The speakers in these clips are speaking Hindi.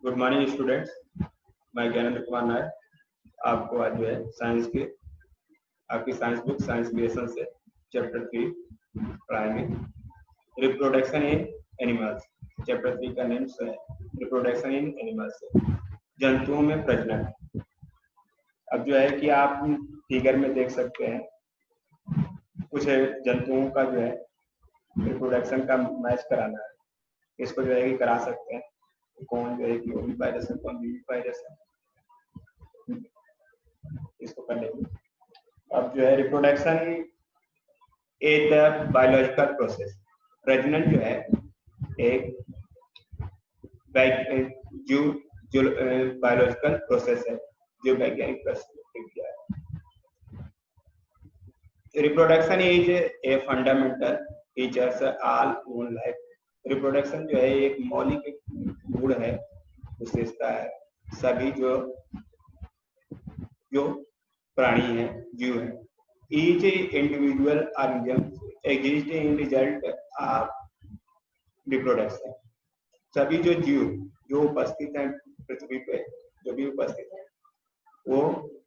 Good morning students. मैं ज्ञानेंद्र कुमार नायक आपको आज जो है साइंस के आपकी साइंस बुक साइंस क्रिएशन से चैप्टर 3 पढ़ाएंगे। Reproduction in animals. चैप्टर 3 का नेम है रिप्रोडक्शन इन एनिमल्स, जंतुओं में प्रजनन। अब जो है कि आप फिगर में देख सकते हैं कुछ जंतुओं का जो है रिप्रोडक्शन का मैच कराना है, इसको जो है कि करा सकते हैं। कौन जो है कि ओवी वायरस है, कौन बीवी वायरस है, इसको कर लेंगे। अब जो है reproduction is the biological process. प्रजनन जो है एक जो बायोलॉजिकल प्रोसेस है, जो वैज्ञानिक प्रक्रिया है। Reproduction is a fundamental features all own life. Reproduction जो है एक मौलिक गुण है, विशेषता है सभी जो प्राणी है, जीव है। Each individual organism exist in result of reproduction. सभी जो जीव जो उपस्थित हैं पृथ्वी पे, जो भी उपस्थित है वो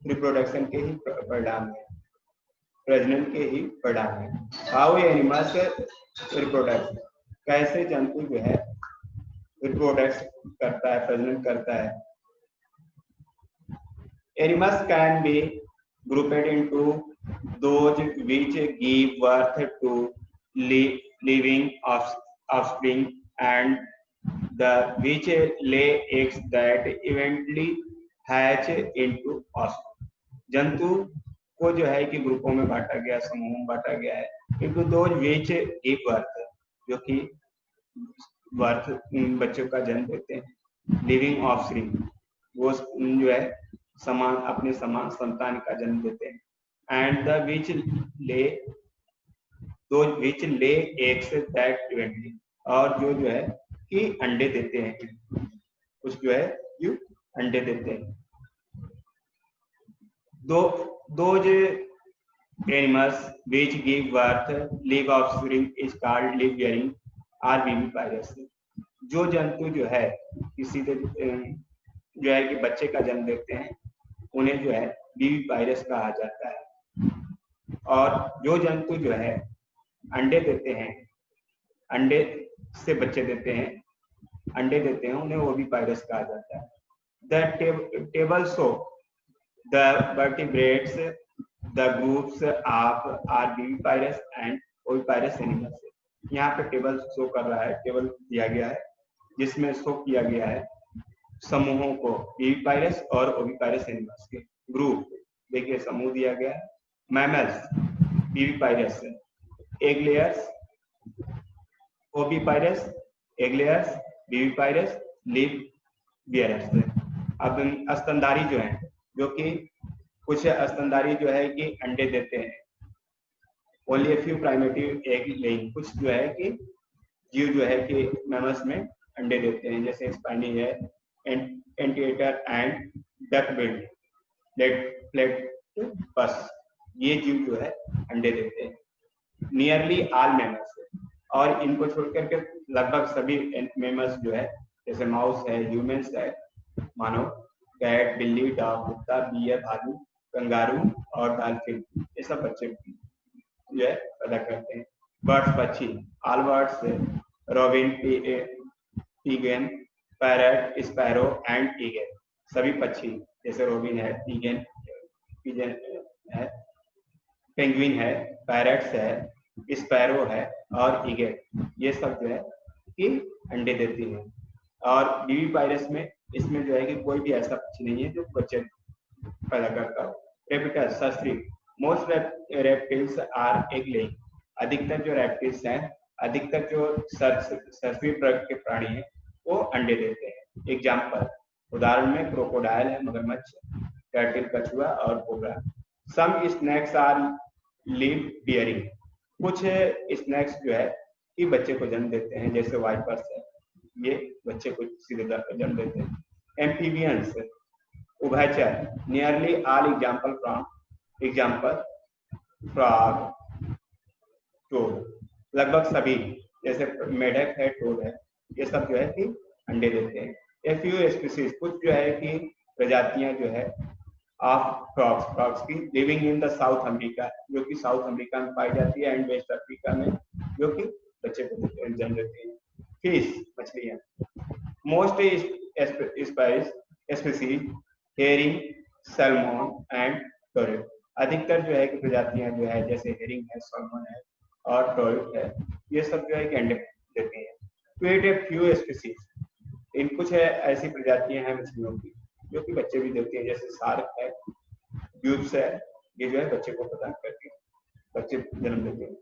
रिप्रोडक्शन के ही परिणाम है, प्रजनन के ही परिणाम है। हाउ एनिमल्स रिप्रोडक्ट, कैसे जंतु जो है रिप्रोडक्ट करता है, प्रजनन करता है। Animals can be grouped into those which give birth to living offspring and the which lay eggs that eventually hatch into offspring. जंतु को जो है कि ग्रुपों में बांटा गया, समूहों में बांटा गया है। into those which give birth, जो कि बर्थ बच्चों का जन्म देते हैं। लिविंग ऑफस्प्रिंग, वो जो है समान अपने समान संतान का जन्म देते हैं। And the which lay eggs that इवेंटली, और जो है कि अंडे देते हैं, कुछ जो है जो अंडे देते हैं। Those animals which give birth live offspring is called live bearing or viviparous. जो जंतु जो है किसी जो है कि बच्चे का जन्म देते हैं, उन्हें जो है विविपायरस कहा जाता है। और जो जंतु जो है अंडे देते हैं, अंडे से बच्चे देते हैं, अंडे देते हैं, उन्हें ओविपायरस कहा जाता है। The table show the vertebrates the groups of are viviparous and oviparous animals. यहाँ पे टेबल शो कर रहा है, टेबल दिया गया है जिसमें शो किया गया है समूहों को, विविपायरस और ओविपायरस एनिमल्स के ग्रुप। देखिए समूह दिया गया है। Mammals viviparous, egg layers oviparous, egg layers viviparous, live bearers. अब स्तनधारी जो है, जो कि कुछ स्तनधारी जो है कि अंडे देते हैं। Only a few primitive egg laying, कुछ जो है कि जीव जो है कि मैमल्स में अंडे देते हैं, जैसे स्पाइनी है, एंटीएटर एंड डक बिल्ड प्लेटिपस, ये जीव जो है अंडे देते हैं। नियरली ऑल मैमल्स, और इनको छोड़कर के लगभग सभी मैमल्स जो है, जैसे माउस है, ह्यूमंस है, मानव, कैट, बिल्ली, डॉग, कुत्ता, बियर, भालू, कंगारू और डॉल्फिन, ये सब बच्चे जो है पैदा करते हैं। बर्ड्स पक्षी, all birds, robin, pigeon, parrot, sparrow and eagle, सभी पक्षी जैसे रोबिन है, पिजन है, पेंगुइन है, पैरट्स है, स्पैरो है और ईगल, ये सब जो है कि अंडे देती है। और विविपायरस में इसमें जो है कि कोई भी ऐसा पक्षी नहीं है जो बच्चे पैदा करता हो। रेप्टिल्स सस्त्रीक, मोस्ट रेप्टिल्स आर एग लेइंग। अधिकतर जो रेप्टिल्स हैं, अधिकतर जो सरीसृप वर्ग के प्राणी हैं, वो अंडे देते हैं। एग्जाम्पल, उदाहरण में क्रोकोडाइल है, मगरमच्छ, टर्टल कछुआ और cobra. Some snakes are live bearing, कुछ स्नेक्स जो है कि बच्चे को जन्म देते हैं, जैसे वाइपर्स है, ये बच्चे को सीधे जन्म देते हैं। एम्फीबियंस उभयचर, nearly all example frog, toad, लगभग सभी, जैसे मेढक है, टोड है, ये सब जो है कि अंडे देते हैं। ए फ्यू स्पीसीज, कुछ जो है कि प्रजातियां जो है ऑफ फ्रॉग्स की living in the south America, जो कि साउथ अमेरिका में पाई जाती है, एंड वेस्ट अफ्रीका में, जो कि बच्चे को जन्म देती है। फिश, मछलियां, most species herring, salmon and टोरेट, अधिकतर जो है कि प्रजातियां जो है जैसे हेरिंग है, सैल्मन है और टोरेट है, ये सब जो है कि अंडे देते हैं। क्रिएट ए फ्यू स्पीसीज, इन कुछ है ऐसी प्रजातियां हैं मछलियों की जो कि बच्चे भी देती हैं, जैसे शार्क है, ट्यूब्स है, ये जो है बच्चे को प्रदान करती है, बच्चे जन्म देते हैं।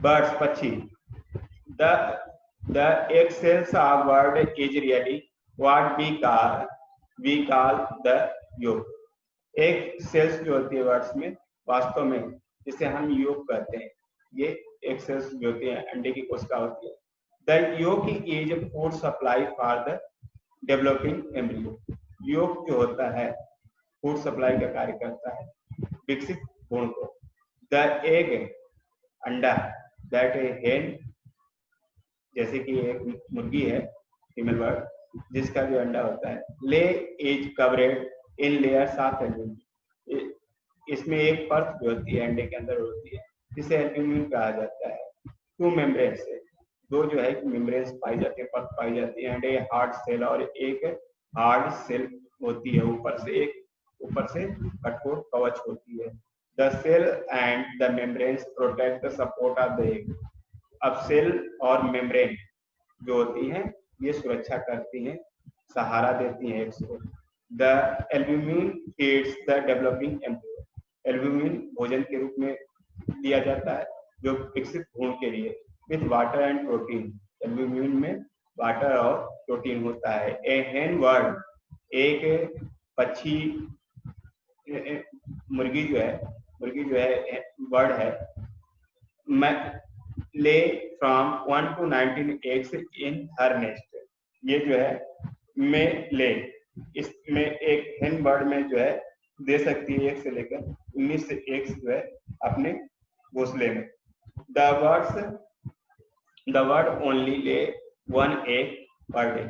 बर्ड्स, पक्षी, the egg cells of bird is really what we call the yolk. Egg cells जो होती है बर्ड्स में, वास्तव में जिसे हम योग कहते हैं, ये एग सेल्स जो होती है अंडे की कोशिका होती है। द योग is food supply for the developing embryo, योग जो होता है फूड सप्लाई का कार्य करता है विकसित भ्रूण को। द एग, अंडा, दैट ए हेन, जैसे कि एक मुर्गी है फीमेल बर्ड, जिसका जो अंडा होता है, lay is covered in layers of albumin, इसमें एक परत जो होती है अंडे के अंदर होती है जिसे एल्ब्यूमिन कहा जाता है। टू मेम्ब्रेन्स, दो जो है मेम्ब्रेन्स पाई जाती है, परत पाई जाती है, एंड ए हार्ड सेल, और एक हार्ड सेल होती है ऊपर से कठोर कवच होती है। The cell and the membranes protect the support of the egg, अब सेल और मेम्ब्रेन जो होती हैं ये सुरक्षा करती हैं, सहारा देती हैं एग्स को। The albumin feeds the developing embryo, albumin भोजन के रूप में दिया जाता है जो विकसित भ्रूण के लिए, with water and protein, albumin में वाटर और प्रोटीन होता है। ए हेन बर्ड, एक पक्षी, मुर्गी जो है बर्ड है, ले from 1 to 19 eggs in her nest, ये जो है में ले, इसमें एक हेन बर्ड में जो है दे सकती है 1 से लेकर 19 एग्स जो है अपने घोंसले में। द बर्ड ओनली ले 1 egg पर डे,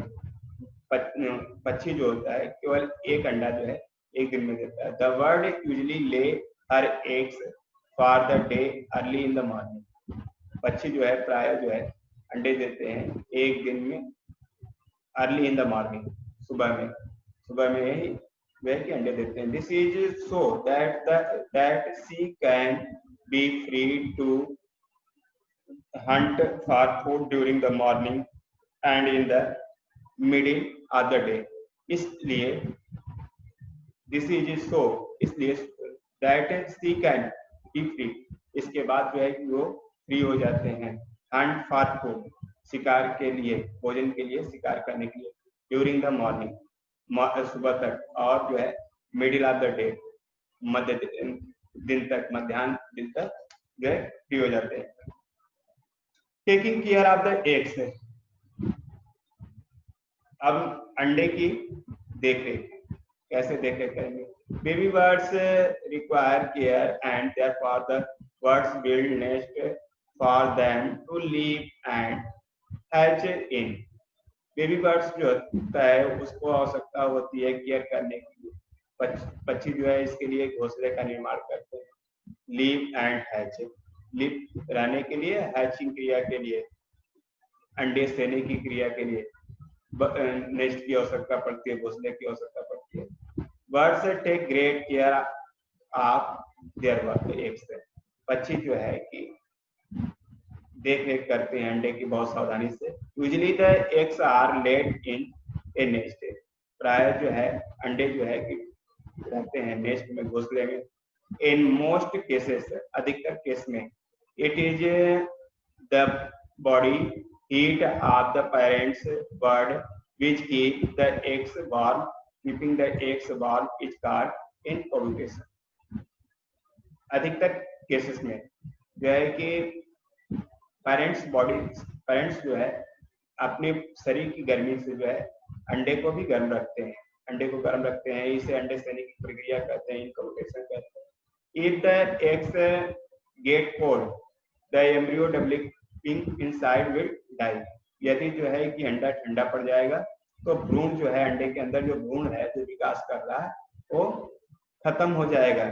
पक्षी जो होता है केवल एक अंडा जो है एक दिन में देता है। The bird usually lay her eggs for the day early in the morning, पक्षी जो है प्राय जो है अंडे देते हैं एक दिन में अर्ली इन द मॉर्निंग, सुबह में ही वह के अंडे देते हैं। This is so that she can be free to hunt for food during the morning and in the middle of the day, इसलिए दिस इज सो, इसलिए that she can be free, इसके बाद जो है कि वो फ्री हो जाते हैं, हंट फॉर फूड, शिकार के लिए, भोजन के लिए, शिकार करने के लिए, ड्यूरिंग द मॉर्निंग, सुबह तक, और जो है मिडिल ऑफ द डे, मध्याह्न दिन तक जो है फ्री हो जाते हैं। Taking care of the eggs, अब अंडे की देखरेख, कैसे देखरेख करेंगे? Baby birds require care and therefore the birds build nest for them to live and hatch in, baby birds जो होता है उसको आवश्यकता होती है केयर करने के लिए, पक्षी जो है इसके लिए घोंसले का निर्माण करते हैं, लिव एंड हैच, लिव रहने के लिए, हैचिंग क्रिया के लिए, अंडे सेने की क्रिया के लिए नेस्ट की आवश्यकता पड़ती है, घोंसले की आवश्यकता पड़ती है। Birds take great care of their eggs, पक्षी जो है कि देख रेख करते हैं अंडे की बहुत सावधानी से। Usually the eggs are laid in a nest, प्राय जो है अंडे जो है कि रहते हैं नेस्ट में, घोंसले में। इन मोस्ट केसेस, अधिकतर केस में, it is the body heat of the parents bird which keep the eggs warm, keeping the eggs warm is called incubation। अधिकतर केसेस में जो है कि पेरेंट्स जो है अपने शरीर की गर्मी से जो है अंडे को भी गर्म रखते हैं, इसे अंडे सेने की प्रक्रिया कहते हैं, incubation कहते हैं। If the eggs get cold, the embryo developing inside will die, यदि जो है कि अंडा ठंडा पड़ जाएगा तो भ्रूण जो है, अंडे के अंदर जो भ्रूण है जो विकास कर रहा है वो खत्म हो जाएगा,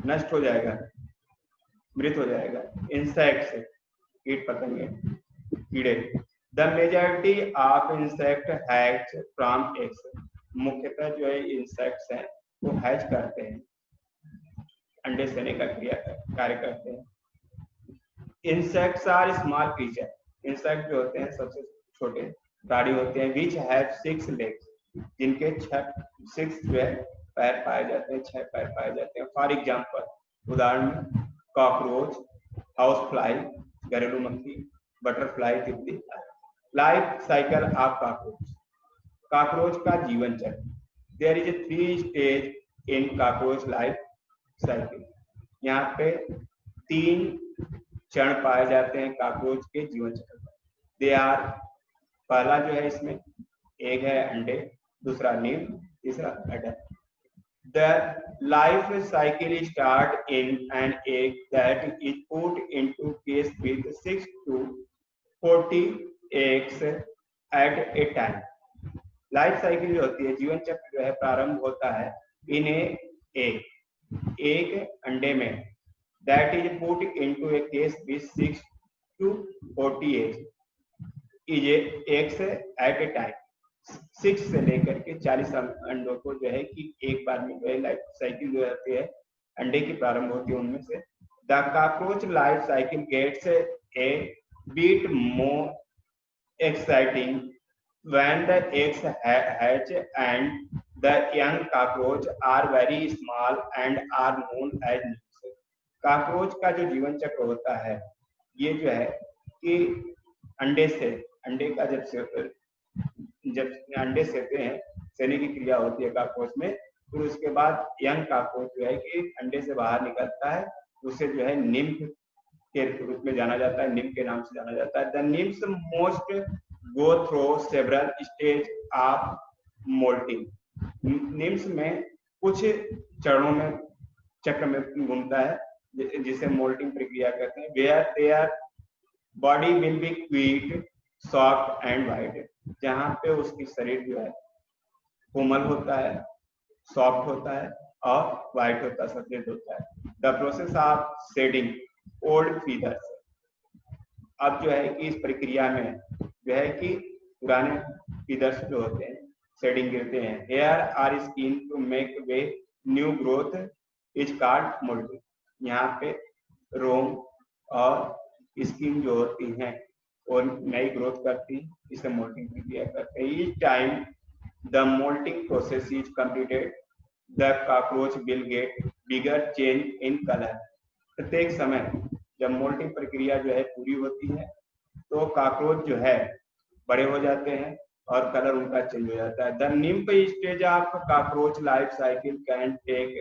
नष्ट हो जाएगा, मृत हो जाएगा। इंसेक्ट्स, कीट पतंगे, कीड़े। The majority of insect hatch from eggs. मुख्यतः जो है इंसेक्ट्स हैं वो हैच करते हैं, अंडे सेने का कार्य करते हैं। Insects are small creature. Insect जो होते हैं सबसे छोटे प्राणी होते हैं, विच हैव 6 लेग्स, जिनके 6 जो है पैर पाए जाते हैं, 6 पैर पाए जाते हैं। फॉर एग्जाम्पल, उदाहरण में कॉकरोच, हाउस फ्लाई, घरेलू मक्खी, बटरफ्लाई, तितली। Life cycle of cockroach. Cockroach का जीवन चक्र। There is 3 stage in cockroach life cycle. यहाँ पे 3 चरण पाए जाते हैं कॉकरोच के जीवन चक्र में। दे आर, पहला जो है इसमें एग है, अंडे, दूसरा नीम, तीसरा adult. The life cycle start in an egg that is put into case with 6 to 40 eggs at a time. Life cycle जो होती है, जीवन चक्र जो है प्रारंभ होता है इन एक अंडे में, that is put into a case with 6 to 40 eggs at a time. 6 से लेकर के 40 अंडों को जो है कि एक बार में जो है लाइफ साइकिल जो होती है अंडे की प्रारंभ होती है उनमें से। The cockroach life cycle gets a bit more exciting when the eggs hatch and the young cockroach are very small and are known as nymphs. Cockroach का जो जीवन चक्र होता है ये जो है कि अंडे से, अंडे का जब अंडे सेते हैं, सेने की क्रिया होती है कॉकरोच में, फिर उसके बाद यंग कॉकरोच जो है कि अंडे से बाहर निकलता है, उसे जो है निम्फ के रूप में जाना जाता है, निम्फ के नाम से जाना जाता है। The nymphs most go through several stage of moulting. Nymphs में कुछ चरणों में, चक्र में घूमता है जिसे मोल्टिंग प्रक्रिया कहते हैं। Where their body will be quite, soft and white. जहाँ पे उसकी शरीर जो है कोमल होता है, सॉफ्ट होता है और वाइट होता है, सफेद होता है। The process of shedding old feathers. अब जो है कि इस प्रक्रिया में जो है कि पुराने फीदर्स जो होते हैं शेडिंग गिरते हैं। Hair or skin to make way new growth is called moulting. यहाँ पे रोम और स्किन जो होती हैं और नई ग्रोथ करती, इसे मोल्टिंग प्रक्रिया करते हैं। Each time the moulting process is completed the cockroach will get bigger change in colour. प्रत्येक समय जब मोल्टिंग प्रक्रिया जो है पूरी होती है तो कॉकरोच जो है बड़े हो जाते हैं और कलर उनका चेंज हो जाता है। The nymph stage of cockroach life cycle can take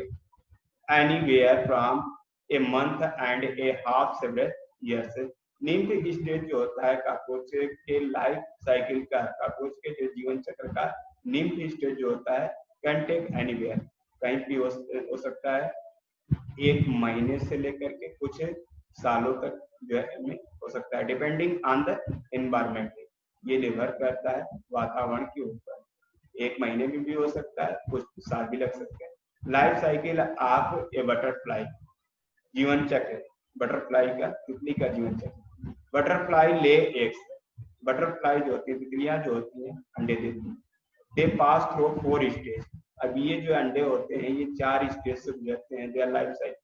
anywhere from a month and a half several years. Nymph stage जो होता है कॉकरोच के लाइफ साइकिल का, कॉकरोच के जो जीवन चक्र का निम्फ स्टेज जो होता है कैन टेक एनीवेयर, कहीं भी हो सकता है, 1 महीने से लेकर के कुछ सालों तक जो है हो सकता है, डिपेंडिंग ऑन द एनवायरमेंट। ये निर्भर करता है वातावरण के ऊपर, 1 महीने में भी हो सकता है, कुछ साल भी लग सकते हैं। Life cycle of A butterfly. जीवन चक्र बटरफ्लाई का, तितली का जीवन चक्र। Butterfly lay eggs. बटरफ्लाई जो होती है, तितलियां जो होती हैं अंडे देती हैं। दे पास थ्रू 4 स्टेज। अब ये जो अंडे होते हैं ये 4 स्टेज से गुजरते हैं। देयर लाइफ साइकिल,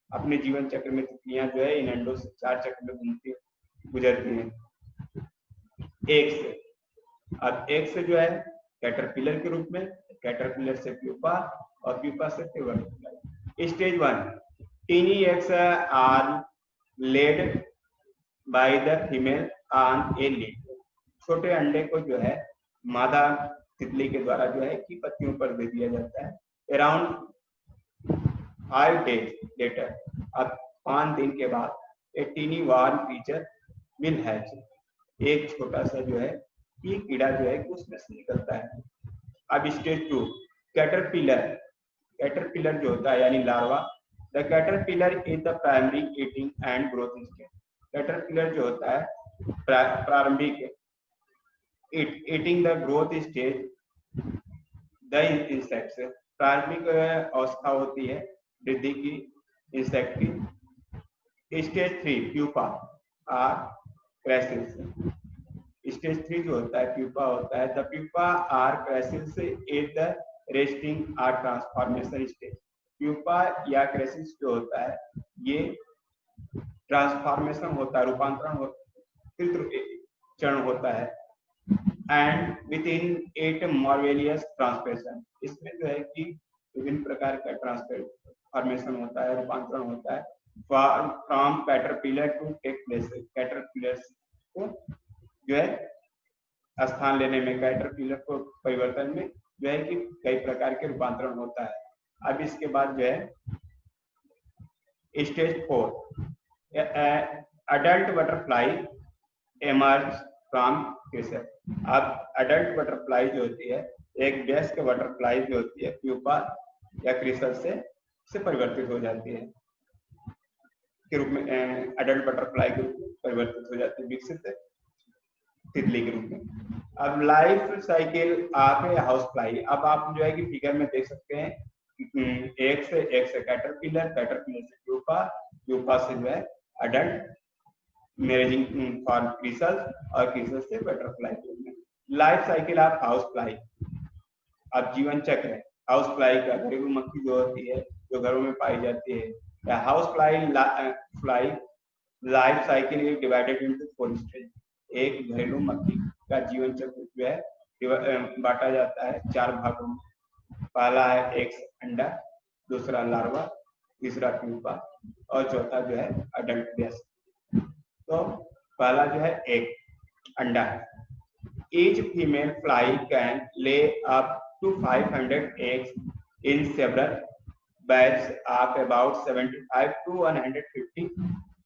अपने जीवन चक्र में तितलियां जो है इन अंडों से 4 चक्र में घूमती गुजरती हैं। एग से, अब एग से जो है कैटरपिलर के रूप में, कैटरपिलर से प्यूपा और प्यूपा से butterfly. Stage 1, tiny eggs are laid by the female on a leaf. छोटे अंडे को जो है मादा तितली के द्वारा जो है कि पत्तियों पर दे दिया जाता है। अराउंड 5 days लेटर, अब 5 दिन के बाद a tiny worm creature will hatch. एक छोटा सा जो है कि कीड़ा जो है उसमें से निकलता है। अब स्टेज 2, कैटरपिलर। कैटरपिलर जो होता है यानी larva. The caterpillar is the primary eating and growth stage. Caterpillar जो होता है प्रारंभिक eating the growth stage the insects। प्रारंभिक अवस्था होती है वृद्धि की इंसेक्ट की। स्टेज 3 प्यूपा आर क्राइसिस। स्टेज 3 जो होता है प्यूपा होता है। द प्यूपा आर क्राइसिस at the resting or transformation stage. Pupa या क्राइसिस जो होता है ये ट्रांसफॉर्मेशन होता है, रूपांतरण चरण होता है। एंड विद इन 8 मार्वेलियस ट्रांसफॉर्मेशन, इसमें जो है कि विभिन्न प्रकार का ट्रांसफॉर्मेशन होता है, रूपांतरण होता है। From caterpillar to take place, caterpillar को जो है स्थान लेने में, कैटरपिलर को परिवर्तन में जो है कि कई प्रकार के रूपांतरण होता है। अब इसके बाद जो है stage 4 adult butterfly emerge from CRISIL. अब अडल्ट बटरफ्लाई जो होती है, एक वयस्क बटरफ्लाई जो होती है प्यूपा या क्रिसल से परिवर्तित हो जाती है के रूप में, अडल्ट बटरफ्लाई के रूप में परिवर्तित हो जाती है, विकसित तितली के रूप में। अब life cycle of a house fly. अब आप जो है कि फिगर में देख सकते हैं एक से कैटरपिलर, कैटरपिलर से प्यूपा, प्यूपा से जो है अडल्ट मैरिजिंग फॉर क्रिसल और क्रिसल से butterfly. Life cycle of house fly. अब जीवन चक्र है हाउस फ्लाई का, घरेलू मक्खी जो होती है जो घरों में पाई जाती है। House fly life cycle is divided into 4 stage. एक घरेलू मक्खी का जीवन चक्र जो है बांटा जाता है 4 भागों में। पहला है एक अंडा, दूसरा लार्वा, तीसरा प्यूपा और चौथा जो है अडल्ट बेस। तो पहला जो है एक अंडा है। Each female fly can lay up to 500 eggs in several batches of about 75 to 150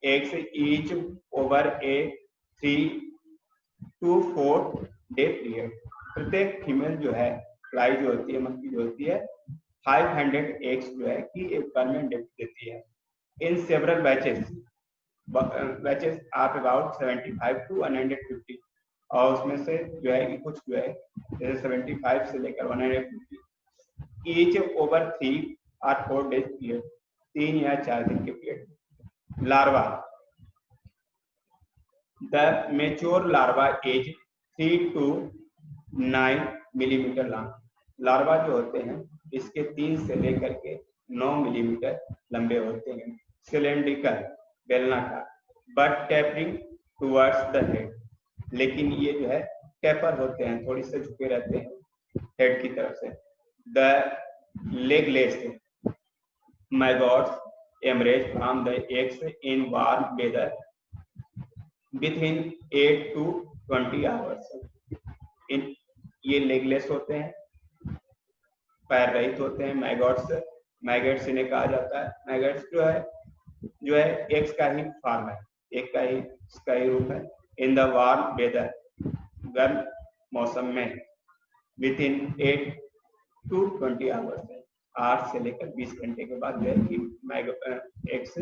eggs each over a 3 to 4 day period। प्रत्येक फीमेल जो है फ्लाई जो होती है, मक्खी जो होती है 500 एग्स जो है कि एक बार में देती है। In several batches of about 75 to 150, और उसमें से जो है कि कुछ जो है जैसे 75 से लेकर 150 ईच ओवर 3 और 4 डेज पीरियड, 3 या 4 दिन के period. Larva, the mature larva is 3 to 9 millimetre long. Larva जो होते हैं इसके 3 से लेकर के 9 मिलीमीटर लंबे होते हैं। सिलेंड्रिकल, बेलनाकार, but tapering towards the head. लेकिन ये जो है टेपर होते हैं, थोड़ी से झुके रहते हैं हेड की तरफ से। The legless maggots emerge from the eggs in warm weather within 8 to 20 hours. इन ये लेगलेस होते हैं, पैर रहित होते हैं। मैगट्स इन्हें कहा जाता है। मैगट्स जो है एग्स का ही फॉर्म है, एक का ही रूप है। इन द वार्म वेदर, गर्म मौसम में, विथिन 8 to 20 आवर्स है, 8 से लेकर 20 घंटे के बाद जो है कि एग्स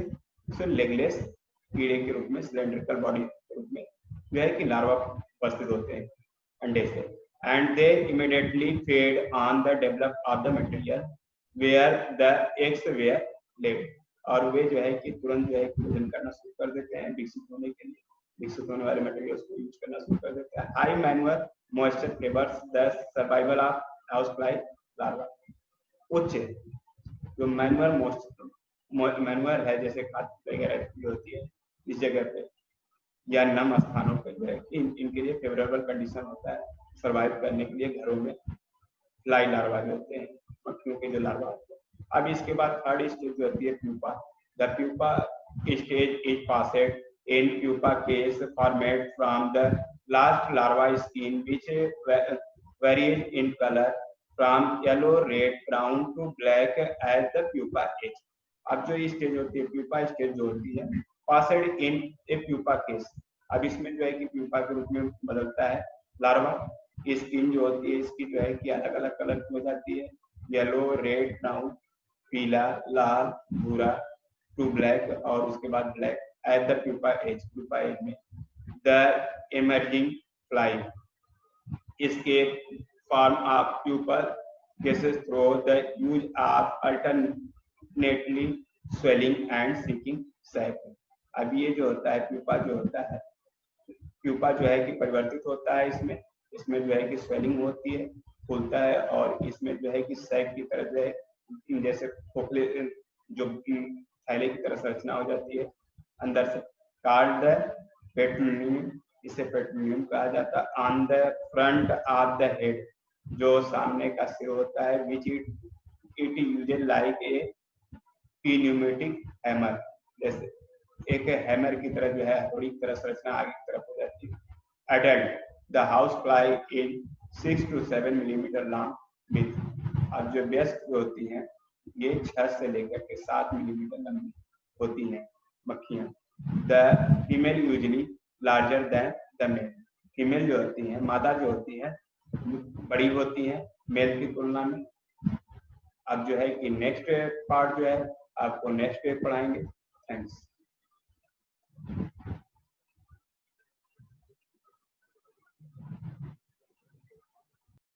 से लेगलेस कीड़े के रूप में, सिलेंड्रिकल बॉडी के रूप में जो है कि लार्वा उपस्थित होते हैं अंडे से। And they immediately fed on the develop of the material where the eggs were laid. और वे जो है कि तुरंत जो है भोजन करना शुरू कर देते हैं, विकसित होने के लिए, विकसित होने वाले मटेरियल्स को यूज करना शुरू कर देते हैं। High manual moisture favours the survival of house fly larva. उच्च जो मैनुअल है, जैसे खाद वगैरह जो होती है इस जगह पे या नम स्थानों पे जो है इनके लिए फेवरेबल कंडीशन होता है सर्वाइव करने के लिए घरों में। फ्लाई लार्वा जो होते हैं, मक्खियों के जो लार्वा होते हैं। अब इसके बाद थर्ड स्टेज जो होती है pupa. The pupa stage is passed in pupa case formed from the last larva skin which varies in colour from yellow, red, brown to black as the pupa age. अब जो स्टेज होती है प्यूपा स्टेज जो होती है पासेड इन ए प्यूपा केस। अब इसमें जो है कि प्यूपा के रूप में बदलता है लार्वा। स्किन जो होती है इसकी जो है कि अलग अलग कलर की हो जाती है, येलो, रेड, ब्राउन, पीला, लाल, भूरा टू ब्लैक, और उसके बाद black at the pupa age. Pupa age में the emerging fly escape form of pupal cases through the use of alternately swelling and sinking sac। अब ये जो होता है प्यूपा जो होता है, प्यूपा जो है कि परिवर्तित होता है, इसमें जो है कि स्वेलिंग होती है, फूलता है, और इसमें जो है कि सैक की तरह जो है जैसे खोखले जो थैले की तरह संरचना हो जाती है अंदर से। कार्ड द पेट्रोनियम, इसे पेट्रोनियम कहा जाता है। On the front of the head, जो सामने का सिर होता है, which it UZ like a pneumatic hammer, जैसे एक हैमर की तरह जो है हथौड़ी की तरह संरचना आगे की तरफ हो जाती है। Adult, the house fly is 6 to 7 millimetre long with. अब जो व्यस्क होती हैं ये 6 से लेकर के 7 मिलीमीटर लंबी होती हैं मक्खियां। The female usually larger than the male, female जो होती हैं, मादा जो होती हैं, बड़ी होती हैं मेल की तुलना में। अब जो है कि नेक्स्ट पार्ट जो है आपको नेक्स्ट डे पढ़ाएंगे। थैंक्स।